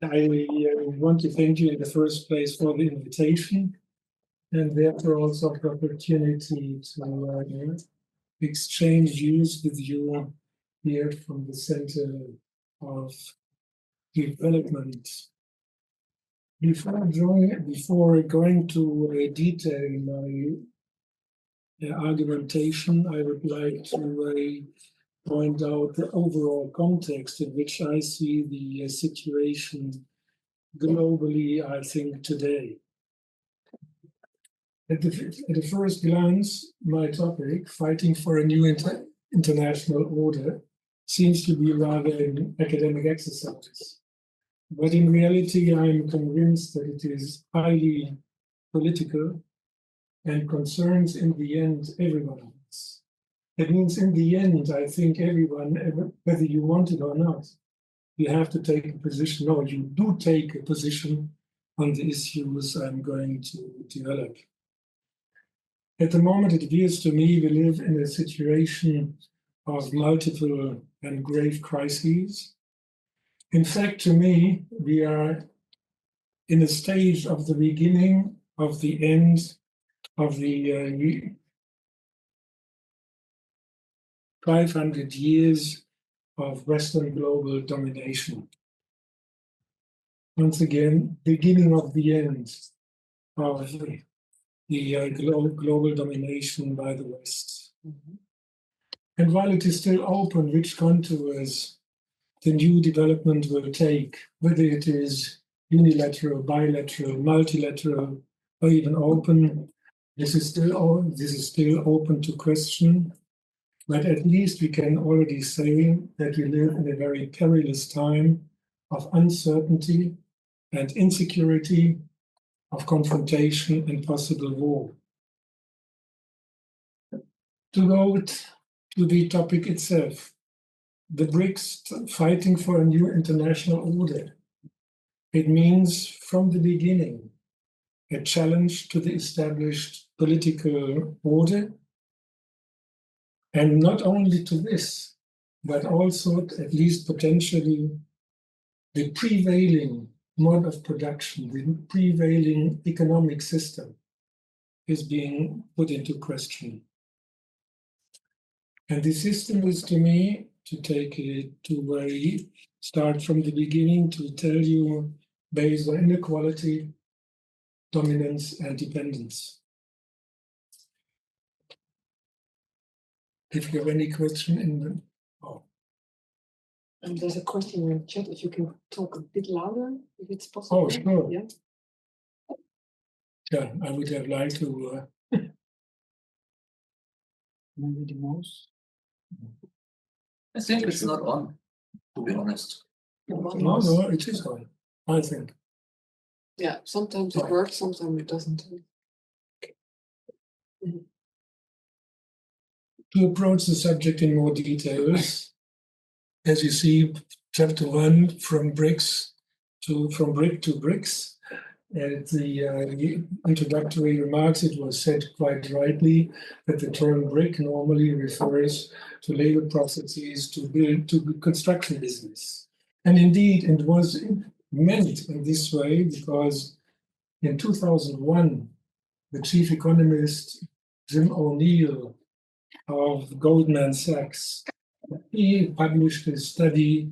I want to thank you in the first place for the invitation, and therefore also the opportunity to exchange views with you here from the Center of Development. Before going to detail my argumentation, I would like to point out the overall context in which I see the situation globally, I think, today. At the first glance, my topic, fighting for a new international order, seems to be rather an academic exercise. But in reality, I'm convinced that it is highly political and concerns, in the end, everyone else. It means, in the end, I think everyone, whether you want it or not, you have to take a position, or you do take a position on the issues I'm going to develop. At the moment, it appears to me we live in a situation of multiple and grave crises. In fact, to me, we are in a stage of the beginning of the end of the 500 years of Western global domination. Once again, beginning of the end of the global domination by the West. Mm-hmm. And while it is still open which contours the new development will take, whether it is unilateral, bilateral, multilateral, or even open, this is still open to question. But at least we can already say that we live in a very perilous time of uncertainty and insecurity, of confrontation and possible war. To go to the topic itself, the BRICS fighting for a new international order. It means from the beginning a challenge to the established political order, and not only to this, but also, at least potentially, the prevailing mode of production, the prevailing economic system is being put into question. And the system is, to me, to take it to where we start from the beginning, to tell you based on inequality, dominance, and dependence. If you have any question in the... Oh. And there's a question in the chat, if you can talk a bit louder, if it's possible. Oh, sure. Yeah, Yeah, I would have liked to... Maybe the most. I think it's not on, to be honest. No, it is on, I think. Yeah, sometimes it works, sometimes it doesn't. Mm-hmm. To approach the subject in more details, as you see, chapter 1, from BRIC to BRICS. At the introductory remarks, it was said quite rightly that the term BRIC normally refers to labor processes to construction business. And indeed, it was meant in this way because in 2001, the chief economist, Jim O'Neill of Goldman Sachs, he published a study.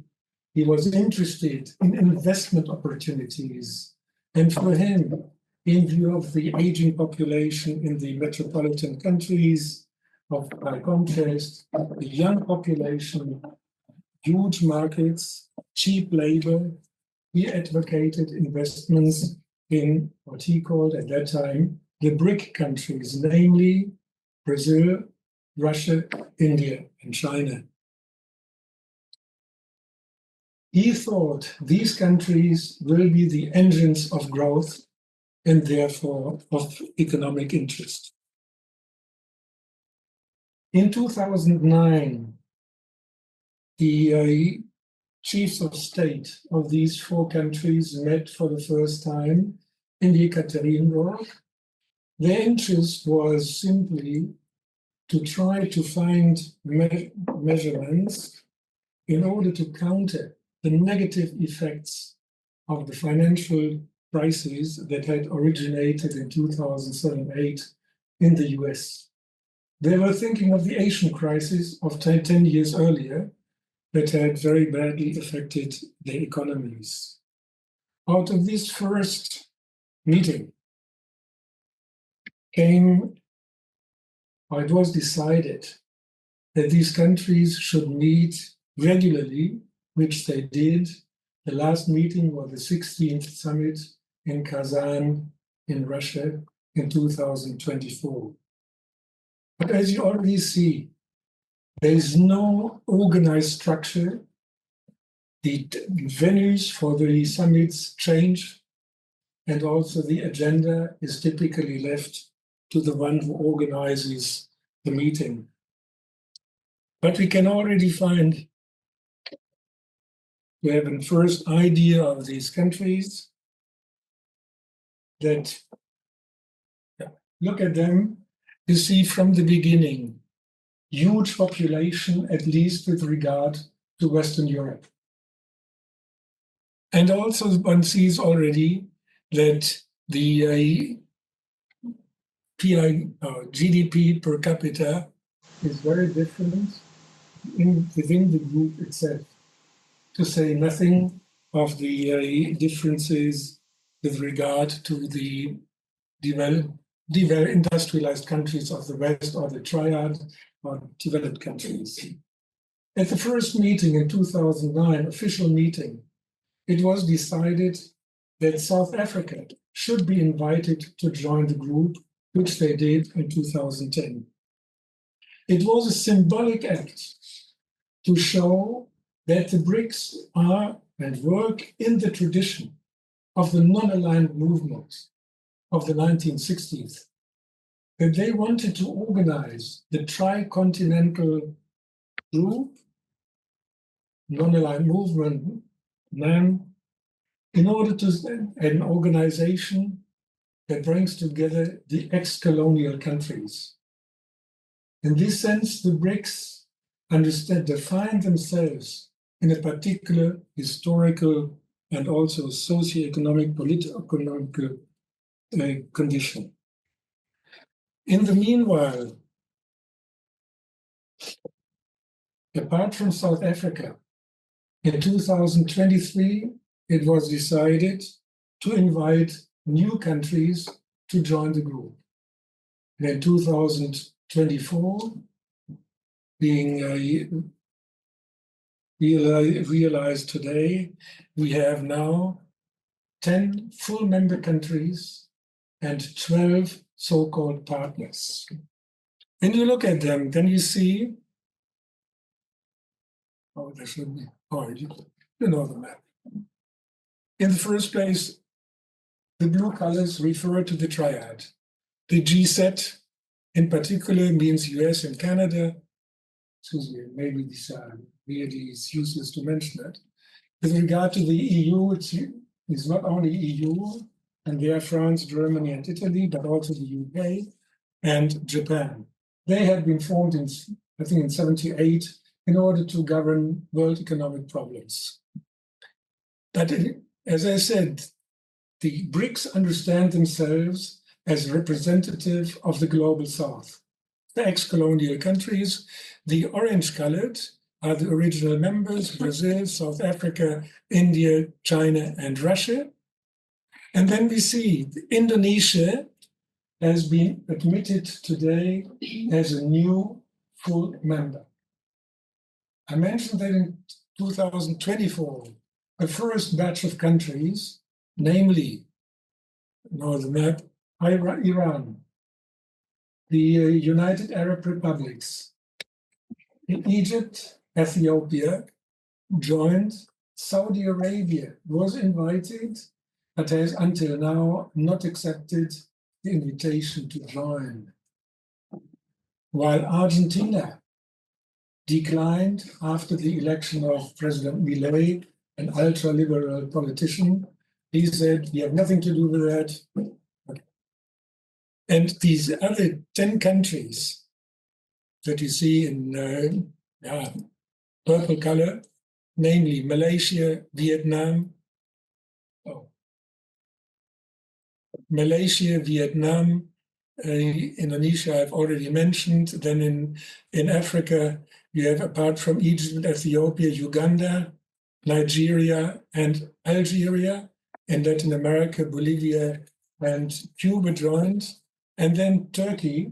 He was interested in investment opportunities. And for him, in view of the aging population in the metropolitan countries, by contrast, the young population, huge markets, cheap labor, he advocated investments in what he called at that time the BRIC countries, namely Brazil, Russia, India, and China. He thought these countries will be the engines of growth and therefore of economic interest. In 2009, the chiefs of state of these 4 countries met for the first time in Yekaterinburg. Their interest was simply to try to find measurements in order to counter the negative effects of the financial crisis that had originated in 2007-8 in the US. They were thinking of the Asian crisis of 10 years earlier that had very badly affected their economies. Out of this first meeting came, or it was decided that these countries should meet regularly, which they did. The last meeting was the 16th summit in Kazan in Russia in 2024. But as you already see, there is no organized structure. The venues for the summits change, and also the agenda is typically left to the one who organizes the meeting. But we can already find, we have a first idea of these countries that, look at them, you see from the beginning, huge population, at least with regard to Western Europe. And also one sees already that the GDP per capita is very different within the group itself, to say nothing of the differences with regard to the industrialized countries of the West, or the triad, or developed countries. At the first meeting in 2009, official meeting, it was decided that South Africa should be invited to join the group, which they did in 2010. It was a symbolic act to show that the BRICS are and work in the tradition of the non-aligned movement of the 1960s, that they wanted to organize the tri-continental group, non-aligned movement, NAM, in order to an organization that brings together the ex-colonial countries. In this sense, the BRICS define themselves in a particular historical and also socio-economic, political-economic condition. In the meanwhile, apart from South Africa, in 2023, it was decided to invite new countries to join the group. And in 2024, being realized today, we have now 10 full member countries and 12 so-called partners. When you look at them, then you see, there should be, you know the map. In the first place, the blue colors refer to the triad. The GZ in particular means US and Canada. Excuse me, maybe this really is useless to mention that. With regard to the EU, it's not only EU, and there are France, Germany, and Italy, but also the UK and Japan. They had been formed in, I think, in 1978 in order to govern world economic problems. But as I said, the BRICS understand themselves as representative of the global South. The ex-colonial countries, the orange-colored, are the original members: Brazil, South Africa, India, China, and Russia. And then we see Indonesia has been admitted today as a new full member. I mentioned that in 2024, the first batch of countries, namely, the map, Iran, the United Arab Republics, Egypt, Ethiopia joined. Saudi Arabia was invited, but has until now not accepted the invitation to join. While Argentina declined after the election of President Milei, an ultra-liberal politician. He said, we have nothing to do with that. And these other 10 countries that you see in purple color, namely Malaysia, Vietnam, Malaysia, Vietnam, Indonesia, I've already mentioned. Then in Africa, you have, apart from Egypt, Ethiopia, Uganda, Nigeria, and Algeria. In Latin America, Bolivia and Cuba joined. And then Turkey,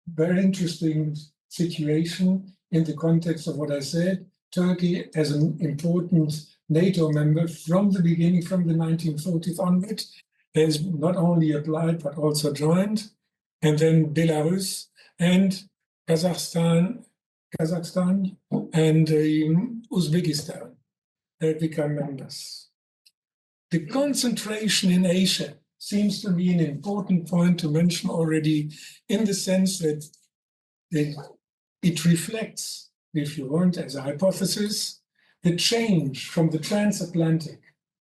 very interesting situation in the context of what I said. Turkey, as an important NATO member from the beginning, from the 1940s onward, has not only applied but also joined. And then Belarus and Kazakhstan and Uzbekistan have become members. The concentration in Asia seems to be an important point to mention already, in the sense that it reflects, if you want, as a hypothesis, the change from the transatlantic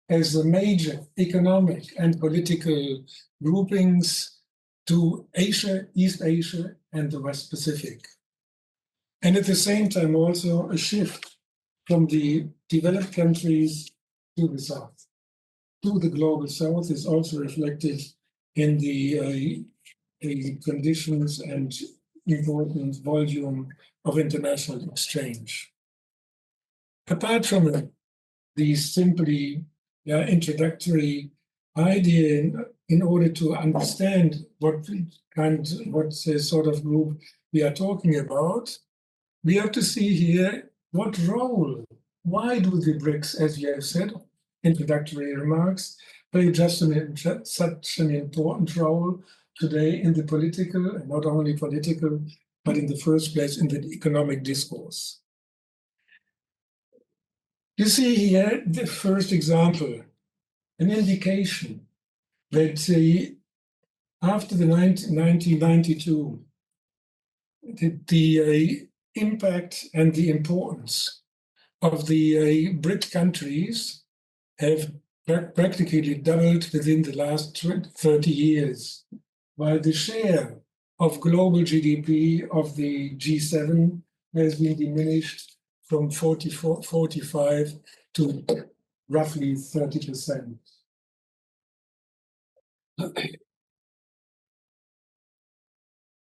as the major economic and political groupings to Asia, East Asia, and the West Pacific. And at the same time, also a shift from the developed countries to the South. To the global South is also reflected in the conditions and important volume of international exchange. Apart from the simply introductory idea, in order to understand what sort of group we are talking about, we have to see here what role, why do the BRICS, as you have said, introductory remarks, play such an important role today in the political, and not only political, but in the first place in the economic discourse. You see here the first example, an indication that after the 1992, the impact and the importance of the BRIC countries have practically doubled within the last 30 years, while the share of global GDP of the G7 has been diminished from 45 to roughly 30%.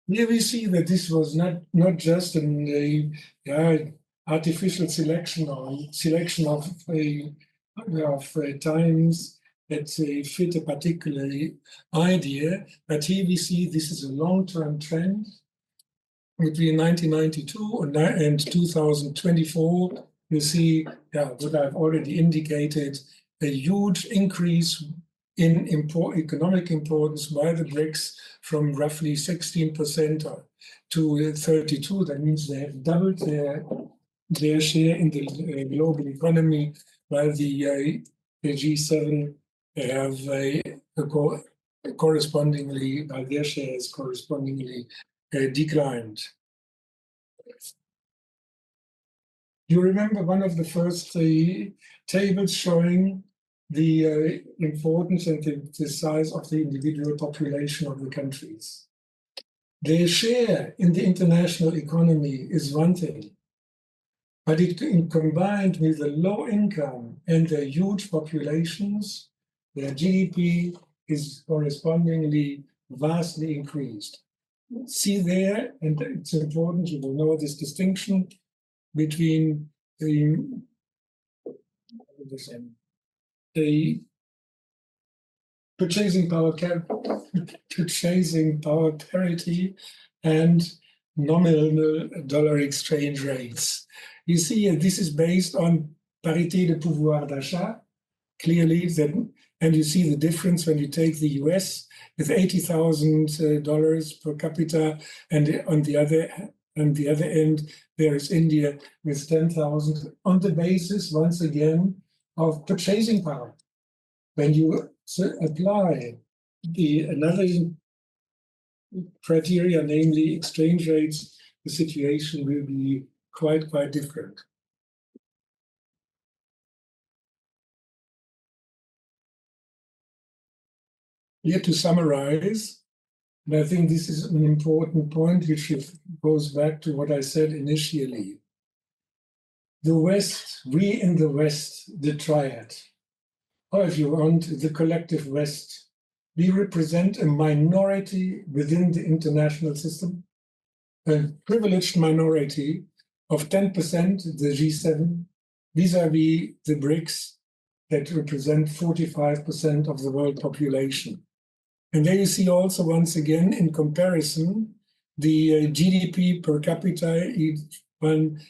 Here we see that this was not just an artificial selection or selection of times that fit a particular idea, but here we see this is a long-term trend. Between 1992 and 2024, you see what I've already indicated, a huge increase in economic importance by the BRICS from roughly 16% to 32%. That means they have doubled their share in the global economy, while the G7 have correspondingly, while their share is correspondingly declined. You remember one of the first tables showing the importance and the size of the individual population of the countries. Their share in the international economy is one thing, but it combined with the low income and their huge populations, their GDP is correspondingly vastly increased. See there, and it's important you will know this distinction between the purchasing power parity and nominal dollar exchange rates. You see, this is based on parité de pouvoir d'achat, clearly, and you see the difference when you take the US with $80,000 per capita, and on the other end, there is India with 10,000 on the basis, once again, of purchasing power. When you apply another criteria, namely exchange rates, the situation will be quite different. Here to summarize, and I think this is an important point which goes back to what I said initially. The West, we in the West, the triad, or if you want, the collective West, we represent a minority within the international system, a privileged minority of 10%, the G7, vis-à-vis the BRICS that represent 45% of the world population. And there you see also, once again, in comparison, the GDP per capita, each one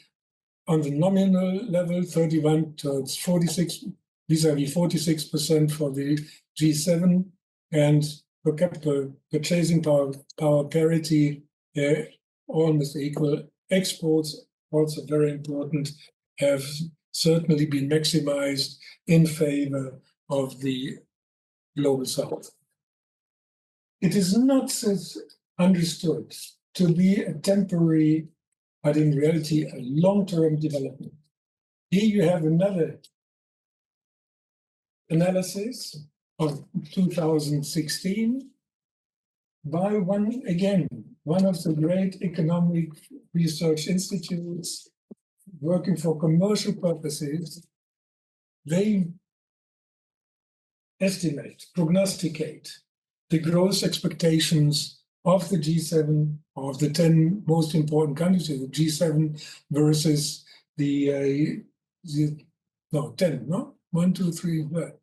on the nominal level, 31 to 46, vis-à-vis 46% for the G7, and per capita purchasing power parity, almost equal. Exports, also very important, have certainly been maximized in favor of the global South. It is not understood to be a temporary, but in reality, a long-term development. Here you have another analysis of 2016 by one of the great economic research institutes working for commercial purposes. They estimate, prognosticate the growth expectations of the G7, of the 10 most important countries, the G7 versus the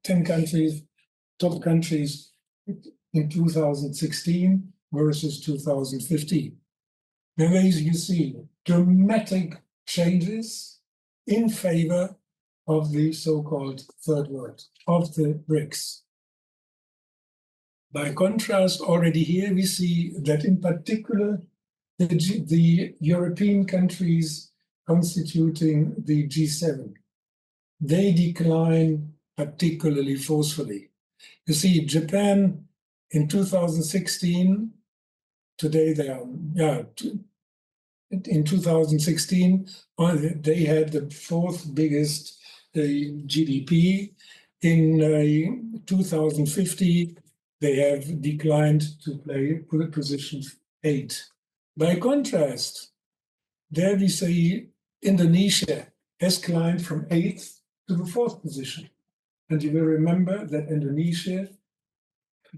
10 countries, top countries in 2016 versus 2015. And there you see dramatic changes in favor of the so-called third world, of the BRICS. By contrast, already here we see that in particular, the European countries constituting the G7, they decline particularly forcefully. You see, Japan in 2016, today they are, in 2016, they had the fourth biggest GDP. In 2050, they have declined to play position 8. By contrast, there we see Indonesia has climbed from 8th to the 4th position. And you will remember that Indonesia,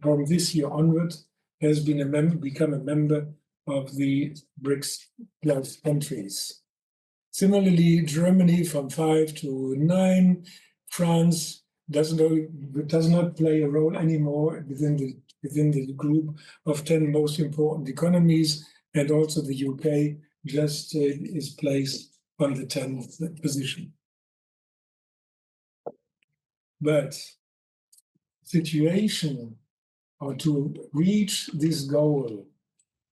from this year onward, has become a member of the BRICS plus countries. Similarly, Germany from 5 to 9, France does not play a role anymore within the group of 10 most important economies, and also the UK just is placed on the 10th position. But situation, or to reach this goal,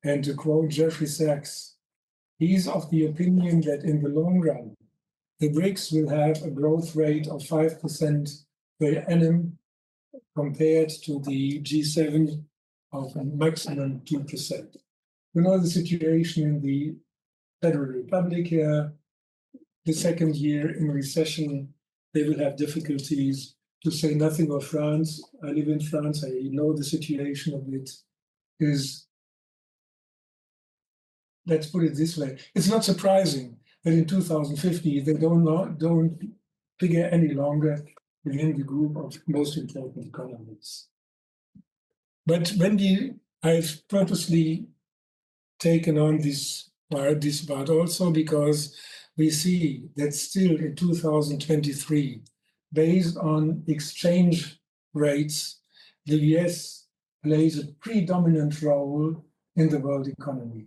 and to quote Jeffrey Sachs, he's of the opinion that in the long run, the BRICS will have a growth rate of 5% per annum compared to the G7 of a maximum 2%. You know the situation in the Federal Republic here, the second year in recession, they will have difficulties, to say nothing of France. I live in France, I know the situation of it is, let's put it this way, it's not surprising that in 2050 they don't figure any longer within the group of most important economies. But when I've purposely taken on this part also because we see that still in 2023, based on exchange rates, the US plays a predominant role in the world economy.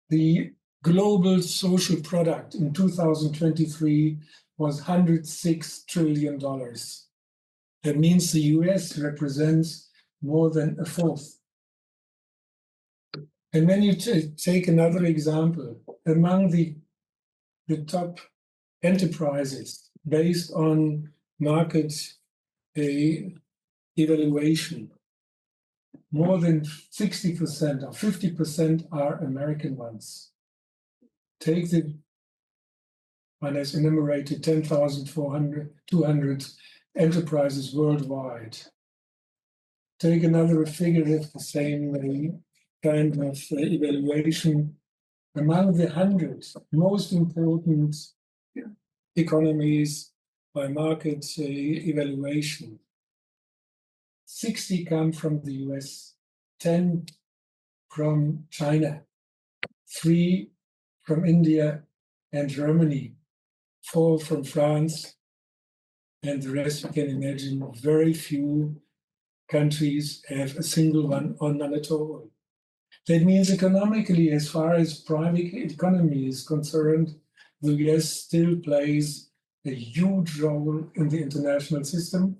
The global social product in 2023 was $106 trillion. That means the US represents more than a fourth. And when you take another example, among the top enterprises based on market evaluation, more than 60% or 50% are American ones. Take the one has enumerated 10,200 enterprises worldwide. Take another figure of the same kind of evaluation. Among the 100 most important economies by market evaluation, 60 come from the US, 10 from China, 3 from India and Germany, 4 from France, and the rest you can imagine. Very few countries have a single one or none at all. That means economically, as far as private economy is concerned, the US still plays a huge role in the international system.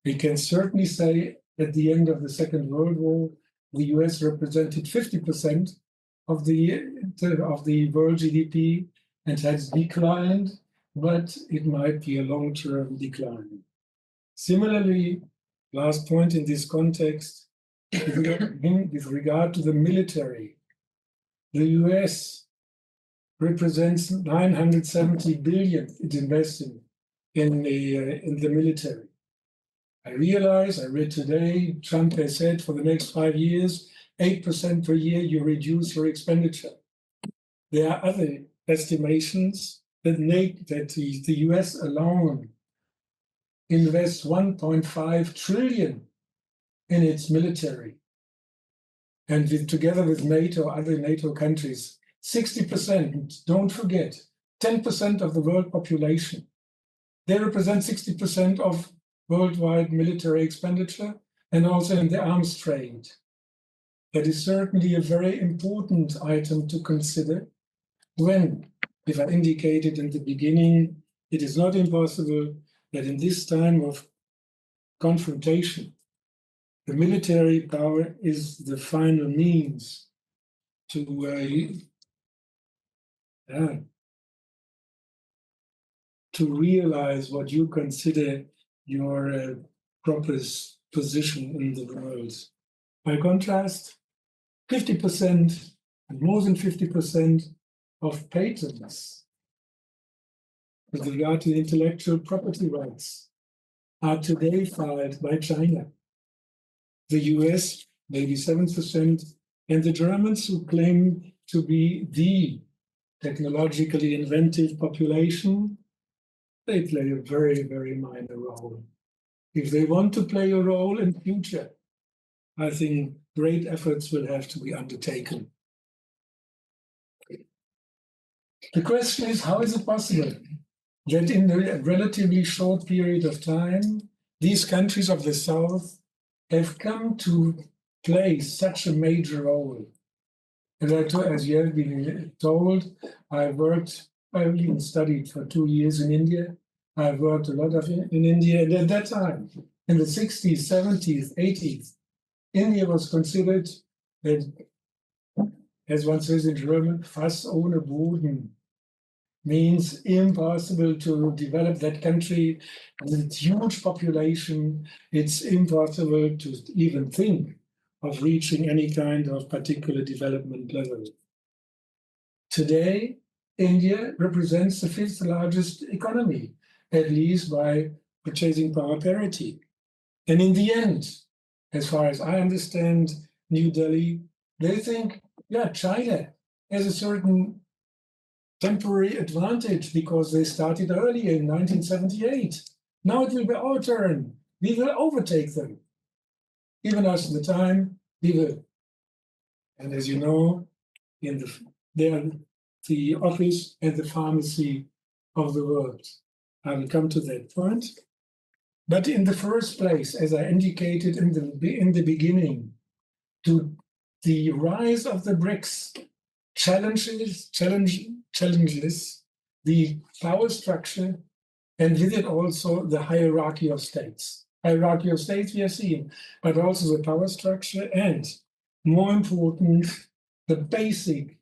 We can certainly say at the end of the Second World War, the US represented 50% of the world GDP and has declined, but it might be a long-term decline. Similarly, last point in this context, with regard to the military, the US represents 970 billion it invested in the military. I read today, Trump has said for the next 5 years, 8% per year, you reduce your expenditure. There are other estimations that the US alone invests 1.5 trillion in its military. And together with NATO, other NATO countries, 60%, don't forget, 10% of the world population. They represent 60% of worldwide military expenditure and also in the arms trade. That is certainly a very important item to consider when, if I indicated in the beginning, it is not impossible that in this time of confrontation, the military power is the final means to realize what you consider your proper position in the world. By contrast, 50% and more than 50% of patents with regard to intellectual property rights are today filed by China. The US, maybe 7%, and the Germans, who claim to be the technologically inventive population, they play a very, very minor role. If they want to play a role in future, I think great efforts will have to be undertaken. The question is, how is it possible that in a relatively short period of time, these countries of the South have come to play such a major role? And as you have been told, I even studied for 2 years in India. I've worked a lot in India. And at that time, in the 60s, 70s, 80s, India was considered, as one says in German, Fass ohne Boden, means impossible to develop that country with its huge population. It's impossible to even think of reaching any kind of particular development level. Today, India represents the 5th largest economy, at least by purchasing power parity. And in the end, as far as I understand New Delhi, they think, yeah, China has a certain temporary advantage because they started earlier in 1978. Now it will be our turn. We will overtake them. Given us the time, we will. And as you know, they are the office and the pharmacy of the world. I will come to that point. But in the first place, as I indicated in the beginning, to the rise of the BRICS challenges the power structure, and with it also the hierarchy of states. Hierarchy of states we have seen, but also the power structure, and more important, the basic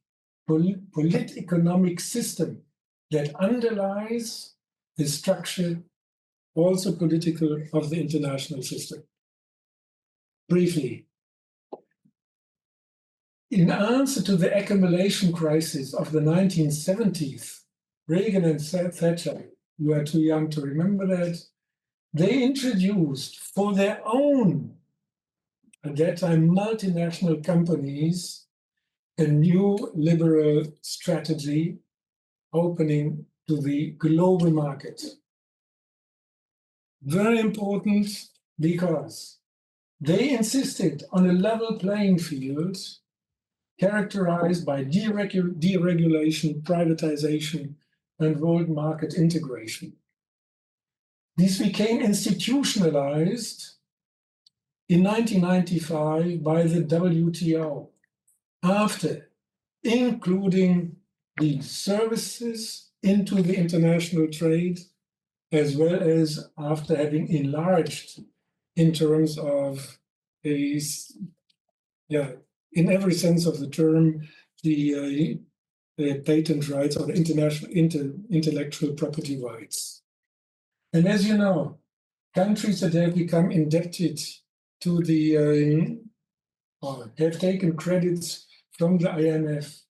polit-economic system that underlies the structure, also political, of the international system. Briefly, in answer to the accumulation crisis of the 1970s, Reagan and Thatcher, you are too young to remember that, they introduced for their own, at that time, multinational companies, a new liberal strategy opening to the global market. Very important because They insisted on a level playing field characterized by deregulation, privatization, and world market integration. These became institutionalized in 1995 by the WTO, after including the services into the international trade, as well as after having enlarged in terms of in every sense of the term, the patent rights or the international intellectual property rights. And as you know, countries that have become indebted to the, or have taken credits from the IMF,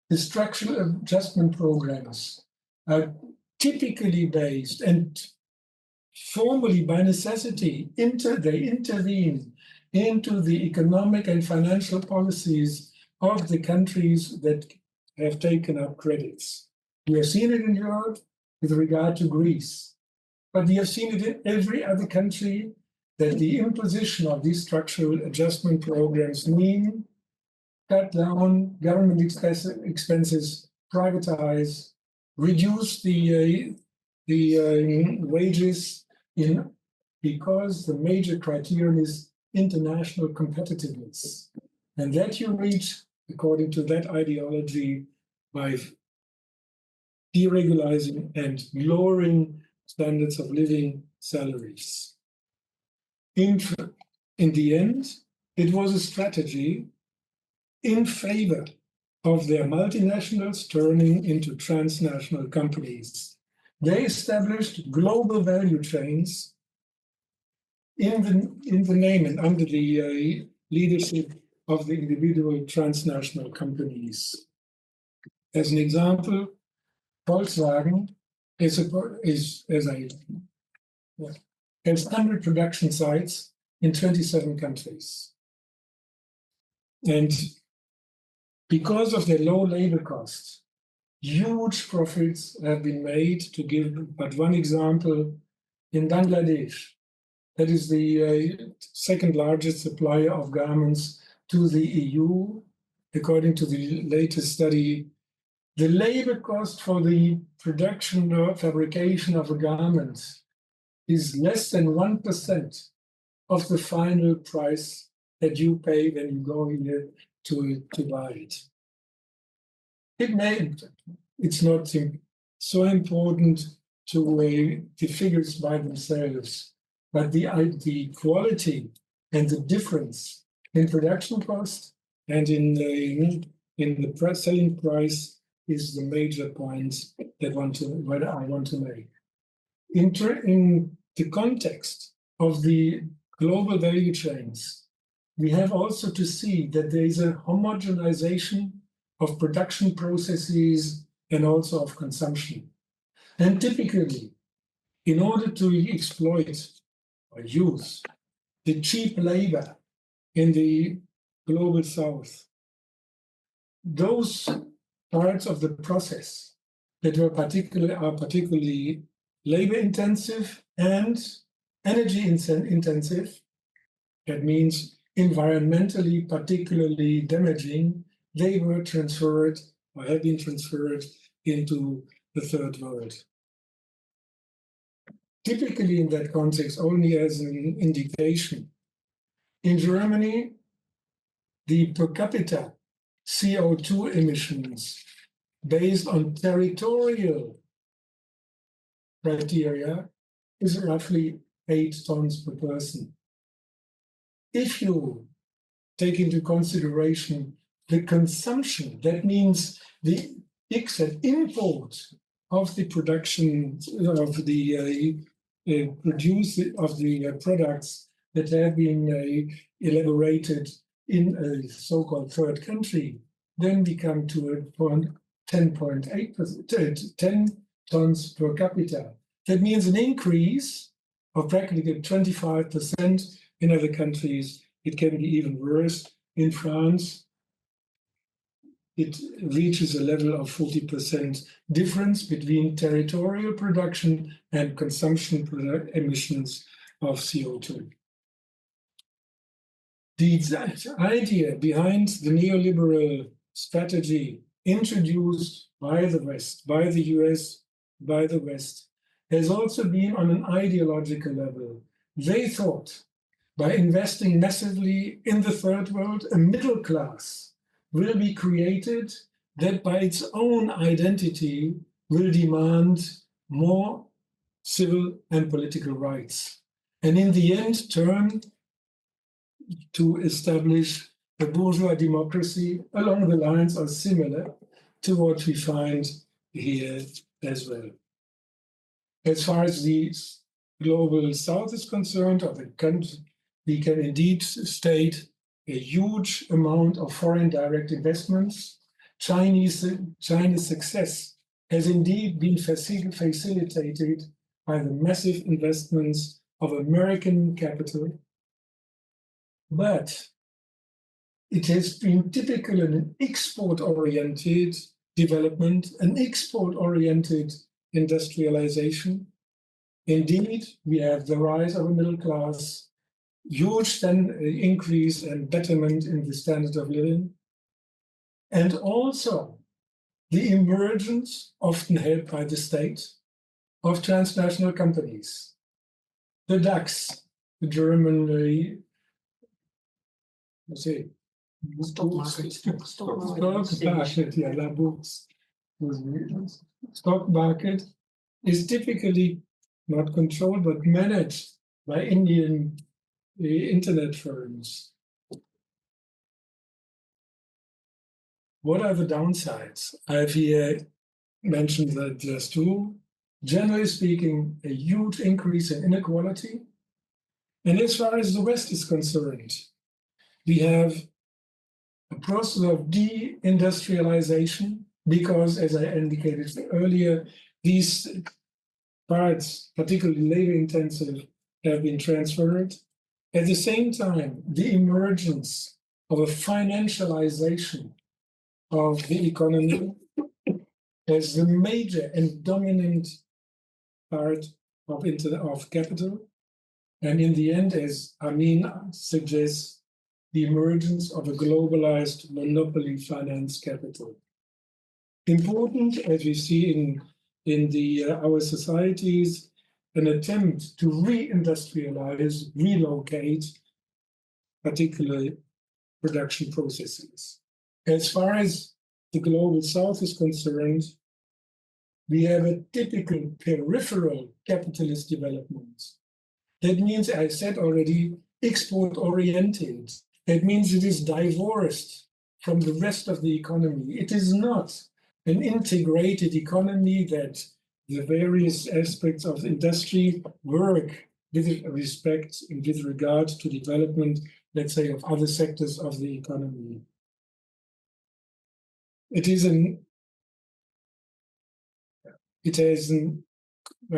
the structural adjustment programs are typically based and formally by necessity, they intervene into the economic and financial policies of the countries that have taken up credits. We have seen it in Europe with regard to Greece, but we have seen it in every other country that the imposition of these structural adjustment programs mean cut down government expenses, privatize, reduce the wages because the major criterion is international competitiveness. And that you reach, according to that ideology, by deregulating and lowering standards of living, salaries. In the end, it was a strategy in favor of their multinationals turning into transnational companies. They established global value chains in the name and under the leadership of the individual transnational companies. As an example, Volkswagen has 100 production sites in 27 countries. And because of their low labor costs, huge profits have been made. To give but one example, in Bangladesh, that is the second largest supplier of garments to the EU. According to the latest study, the labor cost for the production or fabrication of a garment is less than 1% of the final price that you pay when you go here to buy it. It's not so important to the figures by themselves, but the quality and the difference in production cost and in the selling price is the major point that I want to make. In the context of the global value chains, we have also to see that there is a homogenization of production processes and also of consumption. And typically, in order to exploit or use the cheap labor in the global south, those parts of the process that are particularly labor intensive and energy intensive, that means environmentally particularly damaging, they were transferred or have been transferred into the third world. Typically in that context, only as an indication, in Germany, the per capita CO2 emissions based on territorial criteria is roughly 8 tons per person. If you take into consideration the consumption, that means the import of the production of the products that have been elaborated in a so-called third country, then we come to 10 tons per capita. That means an increase of practically 25%. In other countries, it can be even worse. In France, it reaches a level of 40% difference between territorial production and consumption emissions of CO2. The idea behind the neoliberal strategy introduced by the West, by the US, by the West, has also been on an ideological level. They thought by investing massively in the third world, a middle class will be created that by its own identity will demand more civil and political rights. And in the end, turn to establish a bourgeois democracy along the lines or similar to what we find here as well. As far as the global south is concerned, or the country, we can indeed state a huge amount of foreign direct investments. China's success has indeed been facilitated by the massive investments of American capital, but it has been typical in an export-oriented development, an export-oriented industrialization. Indeed, we have the rise of a middle class, huge increase and betterment in the standard of living, and also the emergence, often helped by the state, of transnational companies. The DAX, the German, Stock market. La Bourse. Stock market is typically not controlled but managed by Indian internet firms. What are the downsides? I've here mentioned that just two. Generally speaking, a huge increase in inequality. And as far as the West is concerned, we have a process of deindustrialization because, as I indicated earlier, these parts, particularly labor-intensive, have been transferred. At the same time, the emergence of a financialization of the economy as the major and dominant part of capital. And in the end, as Amin suggests, the emergence of a globalized monopoly finance capital. Important, as we see in our societies, an attempt to re-industrialize, relocate particular production processes. As far as the global south is concerned, we have a typical peripheral capitalist development. That means, I said already, export-oriented. That means it is divorced from the rest of the economy. It is not an integrated economy that the various aspects of industry work with respect and with regard to development, let's say, of other sectors of the economy. I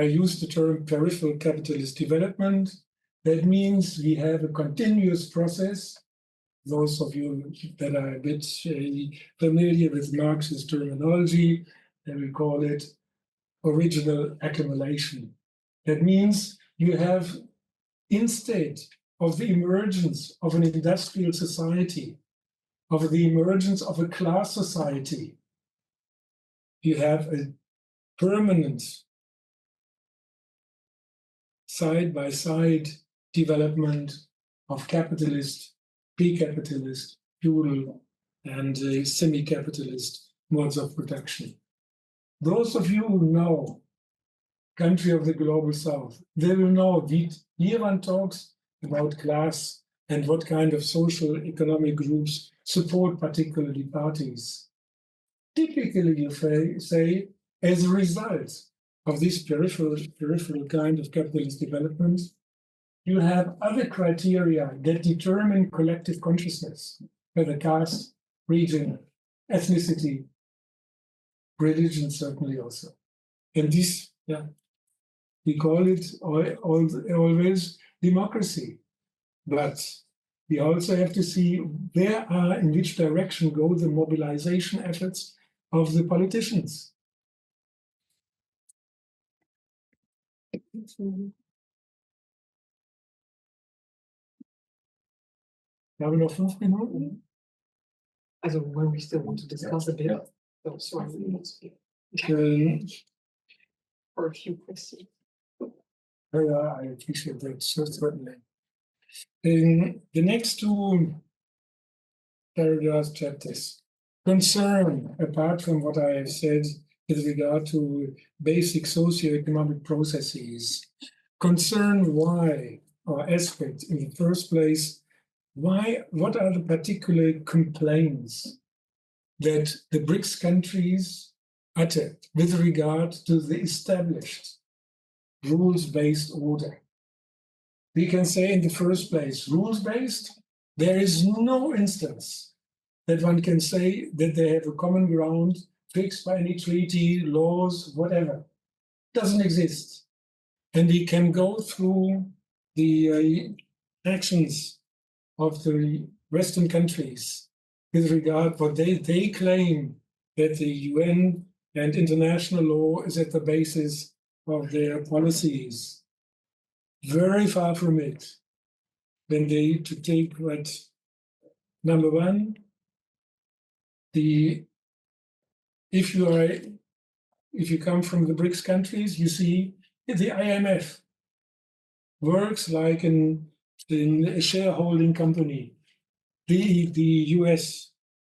use the term peripheral capitalist development. That means we have a continuous process. Those of you that are a bit familiar with Marxist terminology, they will call it original accumulation. That means you have, instead of the emergence of an industrial society, of the emergence of a class society, you have a permanent side-by-side development of capitalist, pre-capitalist, feudal, and semi-capitalist modes of production. Those of you who know country of the global south, they will know that here one talks about class and what kind of social economic groups support particularly parties. Typically, you say, as a result of this peripheral kind of capitalist development, you have other criteria that determine collective consciousness, whether caste, region, ethnicity, religion certainly also. And this, we call it always democracy. But we also have to see in which direction go the mobilization efforts of the politicians. Wir haben noch 5 Minuten. Also when we still want to discuss a bit. Yeah. So sorry. Or a few questions. Yeah, I appreciate that, certainly. In the next 2 paragraphs, chapters, concern, apart from what I have said with regard to basic socioeconomic processes, concern why, or aspect in the first place, what are the particular complaints that the BRICS countries utter with regard to the established rules-based order? We can say in the first place, rules-based, there is no instance that one can say that they have a common ground fixed by any treaty, laws, whatever. Doesn't exist. And we can go through the actions of the Western countries with regard what they claim that the UN and international law is at the basis of their policies. Very far from it. When they to take what, number one, if you come from the BRICS countries, you see the IMF works like in a shareholding company. The US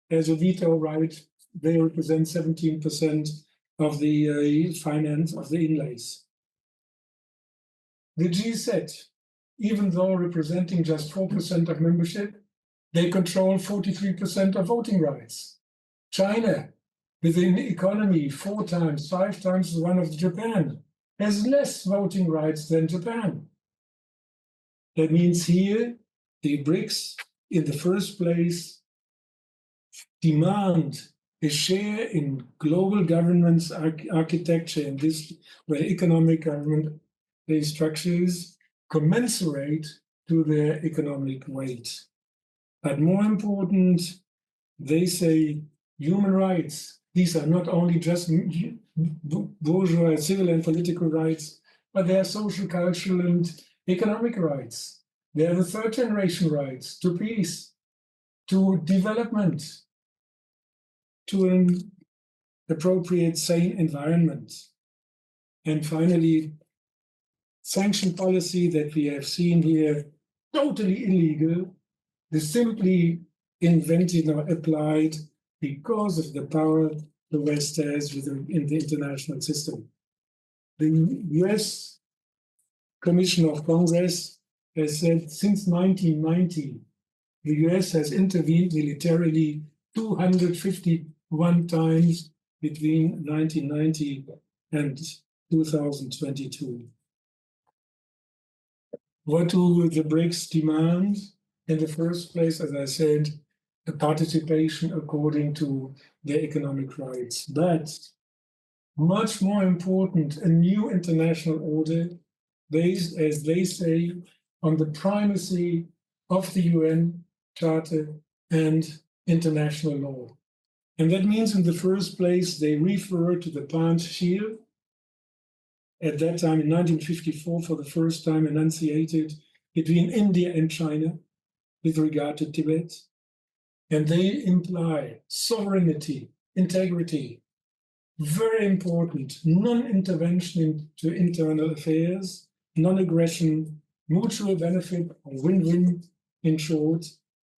has a veto right. They represent 17% of the finance of the inlays. The GZ, even though representing just 4% of membership, they control 43% of voting rights. China, with an economy 4 times, 5 times the one of Japan, has less voting rights than Japan. That means here, the BRICS, in the first place, demand a share in global governance architecture, in this where economic government structures commensurate to their economic weight. But more important, they say human rights. These are not only just bourgeois civil and political rights, but they are social, cultural, and economic rights. They are the third generation rights to peace, to development, to an appropriate, sane environment. And finally, sanction policy that we have seen here, totally illegal, is simply invented or applied because of the power the West has in the international system. The US Commission of Congress has said since 1990, the US has intervened militarily 251 times between 1990 and 2022. What do the BRICS demand? In the first place, as I said, a participation according to their economic rights. But much more important, a new international order based, as they say, on the primacy of the UN Charter and international law. And that means in the first place, they refer to the Panchshir, at that time in 1954 for the first time enunciated between India and China with regard to Tibet. And they imply sovereignty, integrity, very important, non-intervention into internal affairs, non-aggression, mutual benefit, win-win, in short,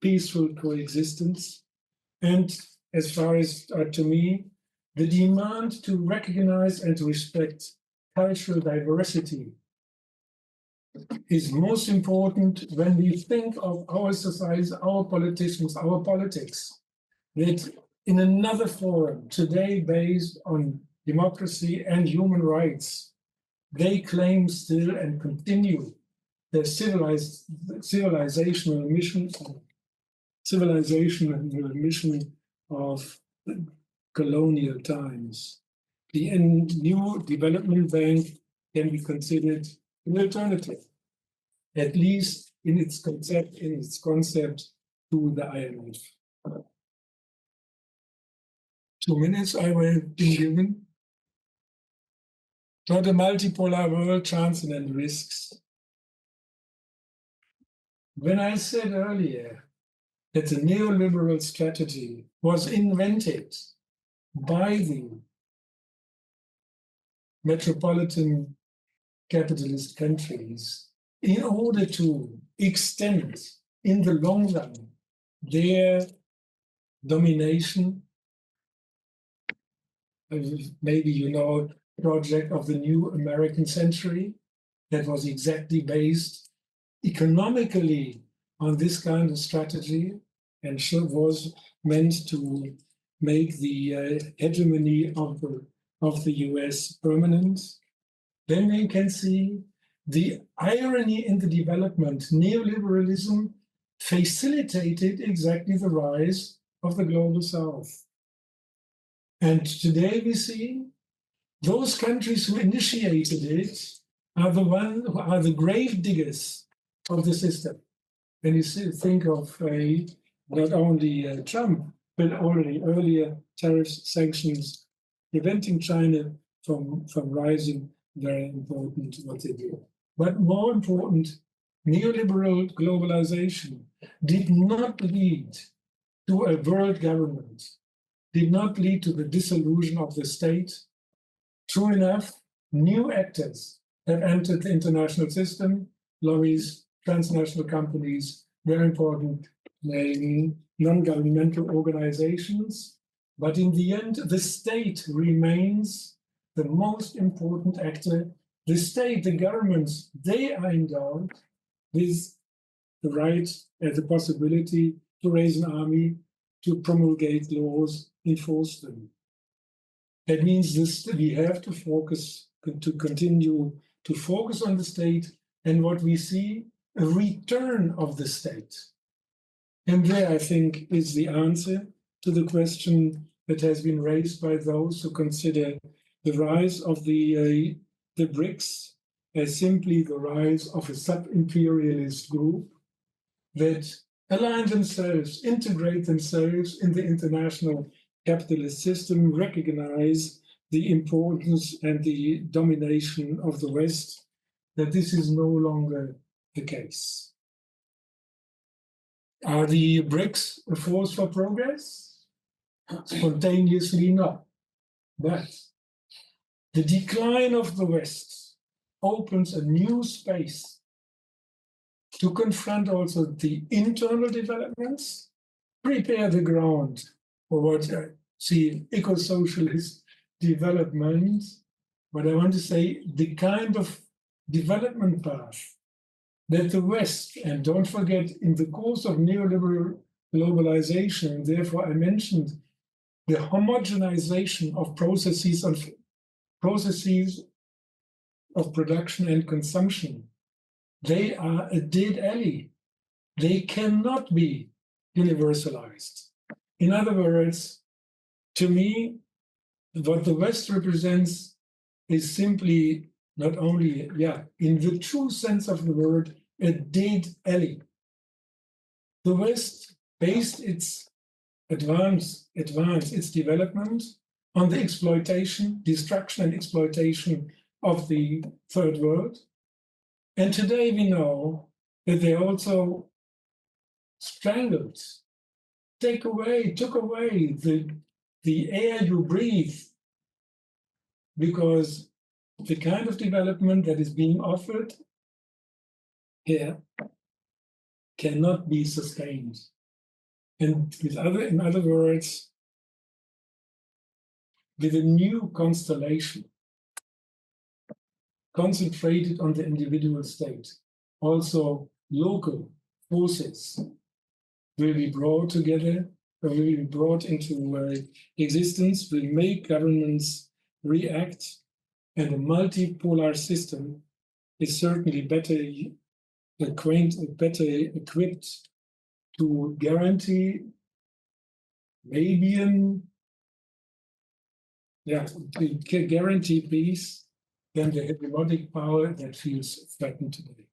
peaceful coexistence. And as far as to me, the demand to recognize and to respect cultural diversity is most important when we think of our societies, our politicians, our politics, that in another forum today based on democracy and human rights, they claim still and continue their civilizational mission of colonial times. The new development bank can be considered an alternative, at least in its concept to the IMF. 2 minutes I will be given. Not a multipolar world, chances and risks. When I said earlier that the neoliberal strategy was invented by the metropolitan capitalist countries in order to extend in the long run their domination. Maybe you know, project of the new American century that was exactly based economically on this kind of strategy and was meant to make the hegemony of the US permanent. Then you can see the irony in the development. Neoliberalism facilitated exactly the rise of the global South. And today we see those countries who initiated it are the ones who are the grave diggers of the system. When you think of not only Trump, but already earlier tariffs, sanctions, preventing China from rising, very important what they do. But more important, neoliberal globalization did not lead to a world government, did not lead to the dissolution of the state. True enough, new actors have entered the international system, lobbies, transnational companies, very important non-governmental organizations. But in the end, the state remains the most important actor. The state, the governments, they are endowed with the right and the possibility to raise an army, to promulgate laws, enforce them. That means this, we have to focus, to continue to focus on the state, and what we see, a return of the state. And there, I think, is the answer to the question that has been raised by those who consider the rise of the BRICS as simply the rise of a sub-imperialist group that align themselves, integrate themselves in the international capitalist system, recognize the importance and the domination of the West, that this is no longer the case. Are the BRICS a force for progress? Spontaneously, no. But the decline of the West opens a new space to confront also the internal developments, prepare the ground for what I see eco-socialist development. But I want to say the kind of development path that the West, and don't forget, in the course of neoliberal globalization, therefore I mentioned the homogenization of processes of production and consumption. They are a dead alley. They cannot be universalized. In other words, to me, what the West represents is simply not only, in the true sense of the word, a dead alley. The West based its its development on the exploitation, destruction and exploitation of the third world. And today we know that they also strangled, took away the air you breathe, because the kind of development that is being offered here cannot be sustained. And in other words, with a new constellation concentrated on the individual state, also local forces will be brought together, or will be brought into existence, will make governments react, and a multipolar system is certainly better equipped to guarantee guarantee peace than the hegemonic power that feels threatened today.